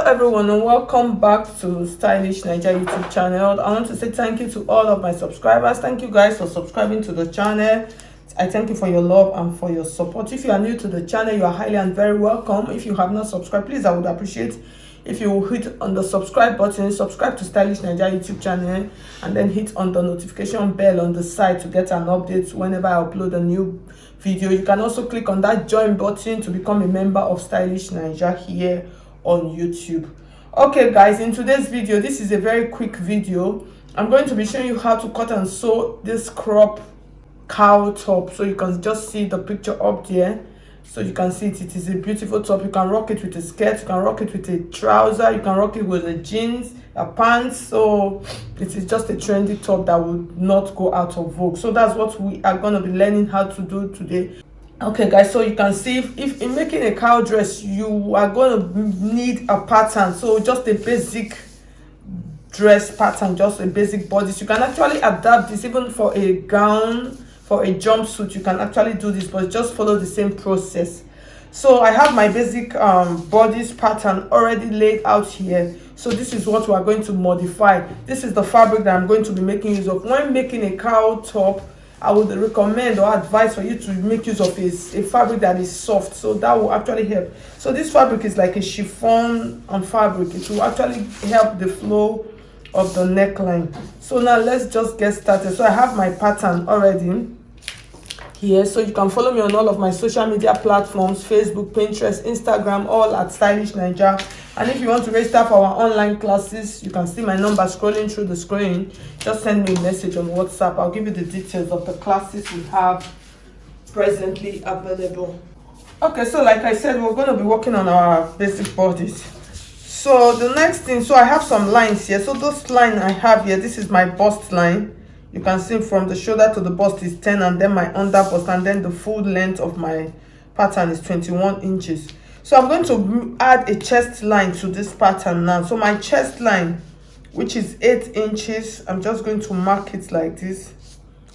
everyone and welcome back to Stylish Naija YouTube channel. I want to say thank you to all of my subscribers. Thank you guys for subscribing to the channel. I thank you for your love and for your support. If you are new to the channel, you are highly and very welcome. If you have not subscribed, please, I would appreciate if you will hit on the subscribe button, subscribe to Stylish Naija YouTube channel, and then hit on the notification bell on the side to get an update whenever I upload a new video. You can also click on that join button to become a member of Stylish Naija here on YouTube. Okay guys, in today's video, this is a very quick video. I'm going to be showing you how to cut and sew this crop cowl top. So you can just see the picture up there. So you can see it is a beautiful top. You can rock it with a skirt, you can rock it with a trouser, you can rock it with a jeans, a pants. So it is just a trendy top that will not go out of vogue. So that's what we are going to be learning how to do today. Okay guys, so you can see if in making a cowl dress, you are going to need a pattern. So just a basic dress pattern, just a basic bodice. You can actually adapt this even for a gown, for a jumpsuit. You can actually do this, but just follow the same process. So I have my basic bodice pattern already laid out here. So this is what we are going to modify. This is the fabric that I'm going to be making use of when making a cowl top. I would recommend or advise for you to make use of a fabric that is soft, so that will actually help. So this fabric is like a chiffon fabric. It will actually help the flow of the neckline. So now let's just get started. So I have my pattern already here, so you can follow me on all of my social media platforms: Facebook, Pinterest, Instagram, all at Stylish Naija. And if you want to register for our online classes, you can see my number scrolling through the screen. Just send me a message on WhatsApp. I'll give you the details of the classes we have presently available. Okay, so like I said, we're going to be working on our basic bodies. So the next thing, so I have some lines here. So this line I have here, this is my bust line. You can see from the shoulder to the bust is 10, and then my under bust, and then the full length of my pattern is 21 inches. So I'm going to add a chest line to this pattern now. So my chest line, which is 8 inches, I'm just going to mark it like this.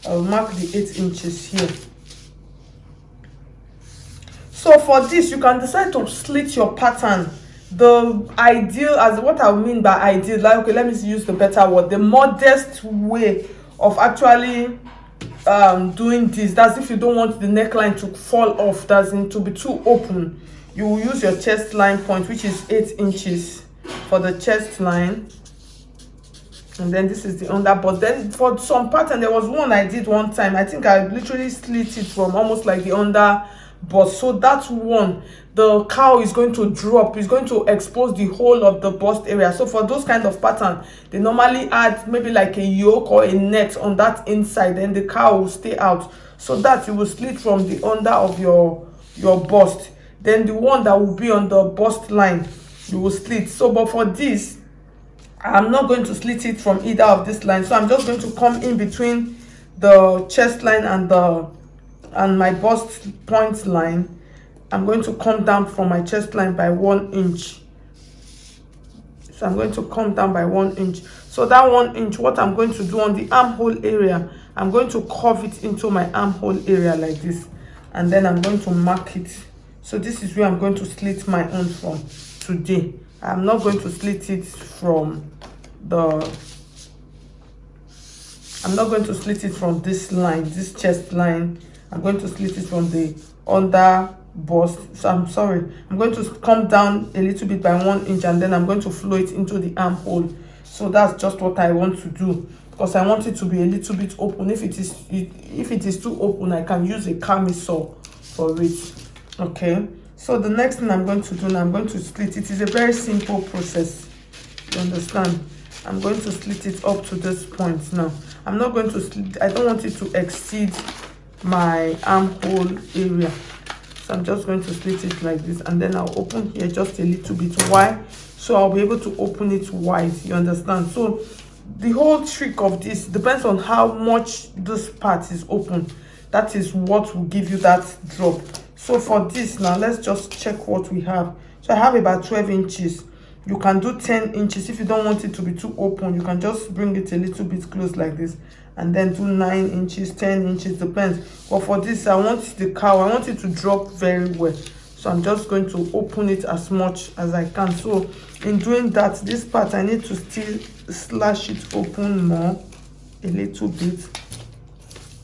I'll mark the 8 inches here. So for this, you can decide to slit your pattern. The ideal, as what I mean by ideal, like, okay, let me use the better word, the modest way of actually doing this, that's if you don't want the neckline to fall off, doesn't to be too open. You will use your chest line point, which is 8 inches for the chest line, and then this is the under bust. Then for some pattern, there was one I did one time, I think I literally slit it from almost like the under bust. So that one, the cowl is going to drop, is going to expose the whole of the bust area. So for those kind of pattern, they normally add maybe like a yoke or a net on that inside, then the cowl will stay out, so that you will slit from the under of your bust. Then the one that will be on the bust line, you will slit. So but for this, I'm not going to slit it from either of this line. So I'm just going to come in between the chest line and my bust point line. I'm going to come down from my chest line by 1 inch. So I'm going to come down by 1 inch. So that 1 inch, what I'm going to do on the armhole area, I'm going to curve it into my armhole area like this, and then I'm going to mark it. So this is where I'm going to slit my own from today. I'm not going to slit it from this line, this chest line. I'm going to slit it from the under bust. So I'm going to come down a little bit by 1 inch, and then I'm going to flow it into the armhole. So that's just what I want to do, because I want it to be a little bit open. If it is too open, I can use a camisole for it. Okay, so the next thing I'm going to do now, I'm going to split it. It's a very simple process, you understand. I'm going to split it up to this point. Now I'm not going to split, I don't want it to exceed my armhole area, so I'm just going to split it like this, and then I'll open here just a little bit wide, so I'll be able to open it wide, you understand. So the whole trick of this depends on how much this part is open. That is what will give you that drop. So for this now, let's just check what we have. So I have about 12 inches. You can do 10 inches if you don't want it to be too open. You can just bring it a little bit close like this, and then do 9 inches, 10 inches, depends. But for this, I want the cowl, I want it to drop very well. So I'm just going to open it as much as I can. So in doing that, this part I need to still slash it open more a little bit,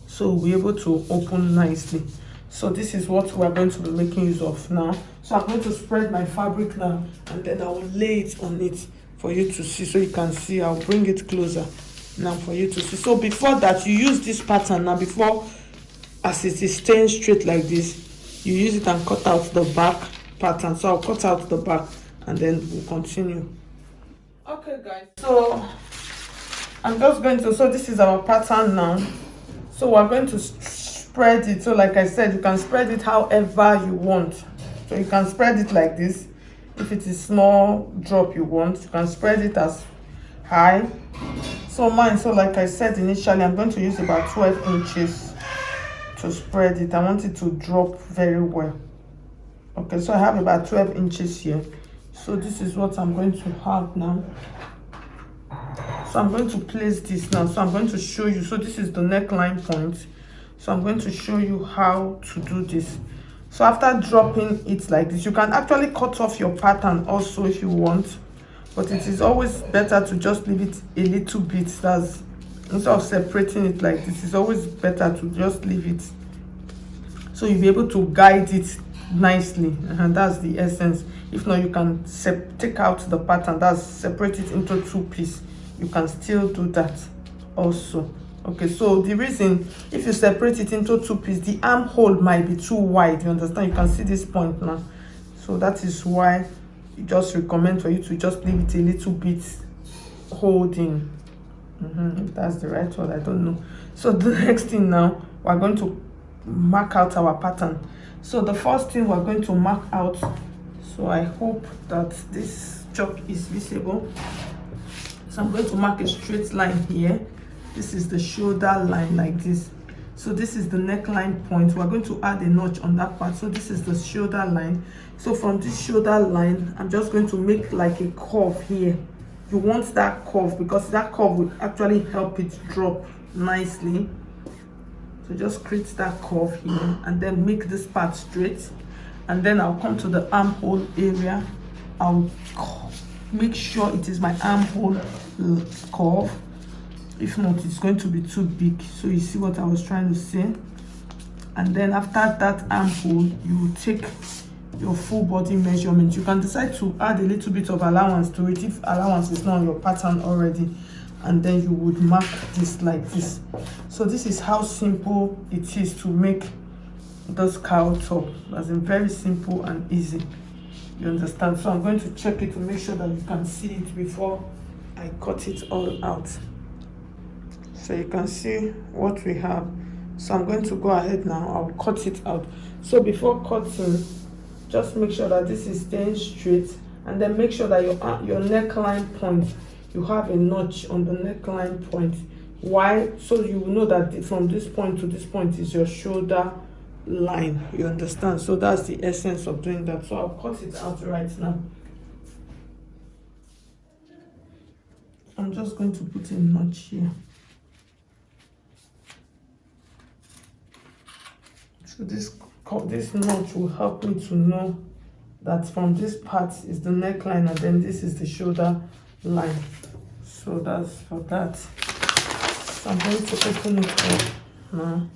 so we'll be able to open nicely. So this is what we're going to be making use of now. So I'm going to spread my fabric now, and then I will lay it on it for you to see, so you can see. I'll bring it closer now for you to see. So before that, you use this pattern now. Before, as it is staying straight like this, you use it and cut out the back pattern. So I'll cut out the back and then we'll continue. Okay guys, so I'm just going to, so this is our pattern now. So we're going to spread it. So like I said, you can spread it however you want. So you can spread it like this. If it is small drop you want, you can spread it as high. So mine, so like I said initially, I'm going to use about 12 inches to spread it. I want it to drop very well. Okay, so I have about 12 inches here. So this is what I'm going to have now. So I'm going to place this now. So I'm going to show you. So this is the neckline point. So I'm going to show you how to do this. So after dropping it like this, you can actually cut off your pattern also if you want, but it is always better to just leave it a little bit. That's, instead of separating it like this, it's always better to just leave it, so you'll be able to guide it nicely, and that's the essence. If not, you can take out the pattern, that's separate it into two pieces. You can still do that also. Okay, so the reason, if you separate it into two pieces, the armhole might be too wide. You understand? You can see this point now. So that is why you just recommend for you to just leave it a little bit holding. If that's the right word, I don't know. So the next thing now, we're going to mark out our pattern. So the first thing we're going to mark out, so I hope that this chalk is visible. So I'm going to mark a straight line here. This is the shoulder line like this. So this is the neckline point. We're going to add a notch on that part. So this is the shoulder line. So from this shoulder line, I'm just going to make like a curve here. You want that curve because that curve will actually help it drop nicely. So just create that curve here and then make this part straight. And then I'll come to the armhole area. I'll make sure it is my armhole curve. If not, it's going to be too big. So you see what I was trying to say. And then after that armhole, you will take your full body measurement. You can decide to add a little bit of allowance to it if allowance is not on your pattern already, and then you would mark this like this. So this is how simple it is to make this cowl top. As in very simple and easy. You understand? So I'm going to check it to make sure that you can see it before I cut it all out. So you can see what we have. So I'm going to go ahead now. I'll cut it out. So before cutting, just make sure that this is staying straight, and then make sure that your neckline point, you have a notch on the neckline point. Why? So you will know that from this point to this point is your shoulder line. You understand? So that's the essence of doing that. So I'll cut it out right now. I'm just going to put a notch here. So this notch will help me to know that from this part is the neckline and then this is the shoulder line. So that's for that. So I'm going to open it up now,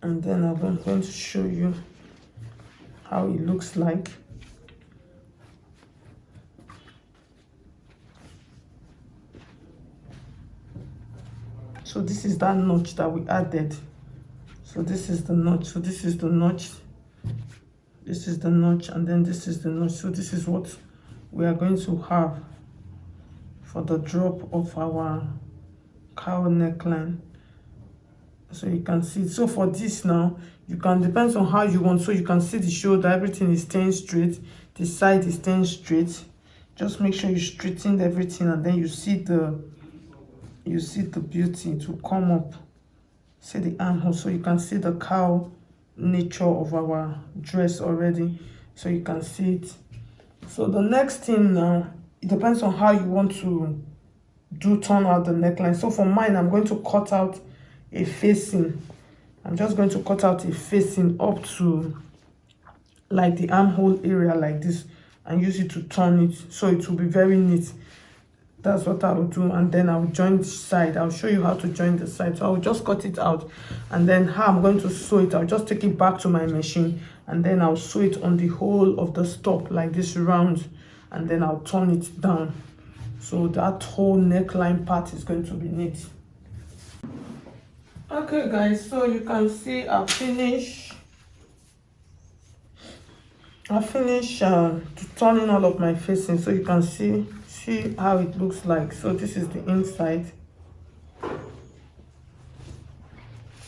and then I'm going to show you how it looks like. So this is that notch that we added. So this is the notch. So this is the notch. This is the notch, and then this is the notch. So this is what we are going to have for the drop of our cowl neckline. So you can see. So for this now, you can, depends on how you want. So you can see the shoulder, everything is staying straight. The side is staying straight. Just make sure you straighten everything, and then you see the beauty to come up. See the armhole, so you can see the cowl nature of our dress already, so you can see it. So the next thing now, it depends on how you want to turn out the neckline. So for mine, I'm going to cut out a facing. I'm just going to cut out a facing up to like the armhole area like this. and use it to turn it so it will be very neat. That's what I will do. And then I'll join the side. I'll show you how to join the side. So I'll just cut it out, and then how I'm going to sew it, I'll just take it back to my machine, and then I'll sew it on the whole of the stop like this round, and then I'll turn it down. So that whole neckline part is going to be neat. Okay guys, so you can see I've finished turning all of my facing, so you can see how it looks like. So this is the inside.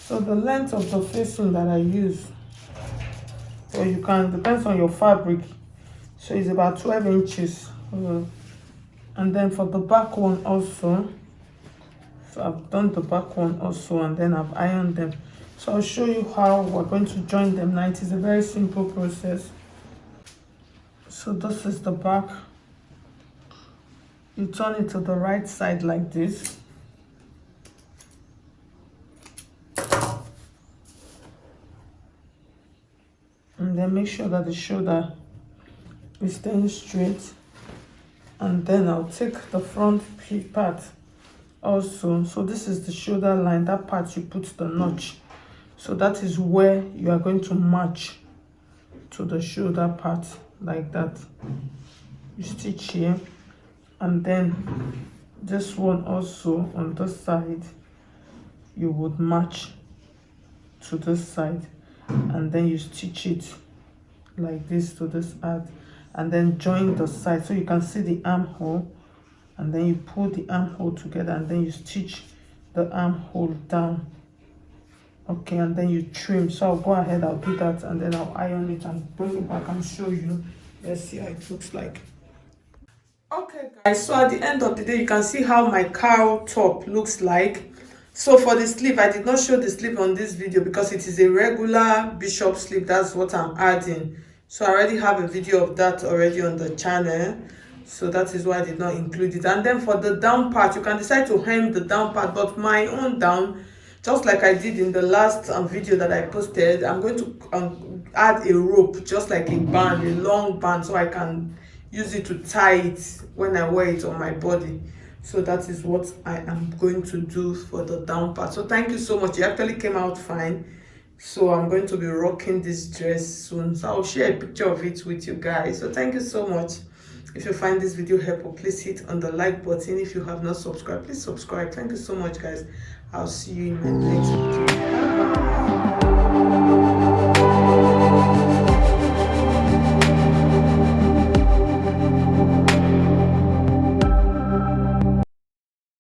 So the length of the facing that I use, or you can, depends on your fabric, so it's about 12 inches. And then for the back one also, so I've done the back one also, and then I've ironed them. So I'll show you how we're going to join them now. It is a very simple process. So this is the back. You turn it to the right side like this. And then make sure that the shoulder is staying straight. And then I'll take the front part also. So this is the shoulder line, that part you put the notch. So that is where you are going to match to the shoulder part like that. You stitch here, and then this one also on this side you would match to this side, and then you stitch it like this to this part, and then join the side so you can see the armhole, and then you pull the armhole together, and then you stitch the armhole down. Okay, and then you trim. So I'll go ahead, I'll do that, and then I'll iron it and bring it back and show you. Let's see how it looks like. Okay guys, so at the end of the day, you can see how my cowl top looks like. So for the sleeve, I did not show the sleeve on this video because it is a regular bishop sleeve. That's what I'm adding. So I already have a video of that already on the channel, so that is why I did not include it. And then for the down part, you can decide to hem the down part, but my own down, just like I did in the last video that I posted, I'm going to add a rope, just like a band, a long band, so I can use it to tie it when I wear it on my body. So that is what I am going to do for the down part. So thank you so much. It actually came out fine. So I'm going to be rocking this dress soon. So I'll share a picture of it with you guys. So thank you so much. If you find this video helpful, please hit on the like button. If you have not subscribed, please subscribe. Thank you so much, guys. I'll see you in my next video.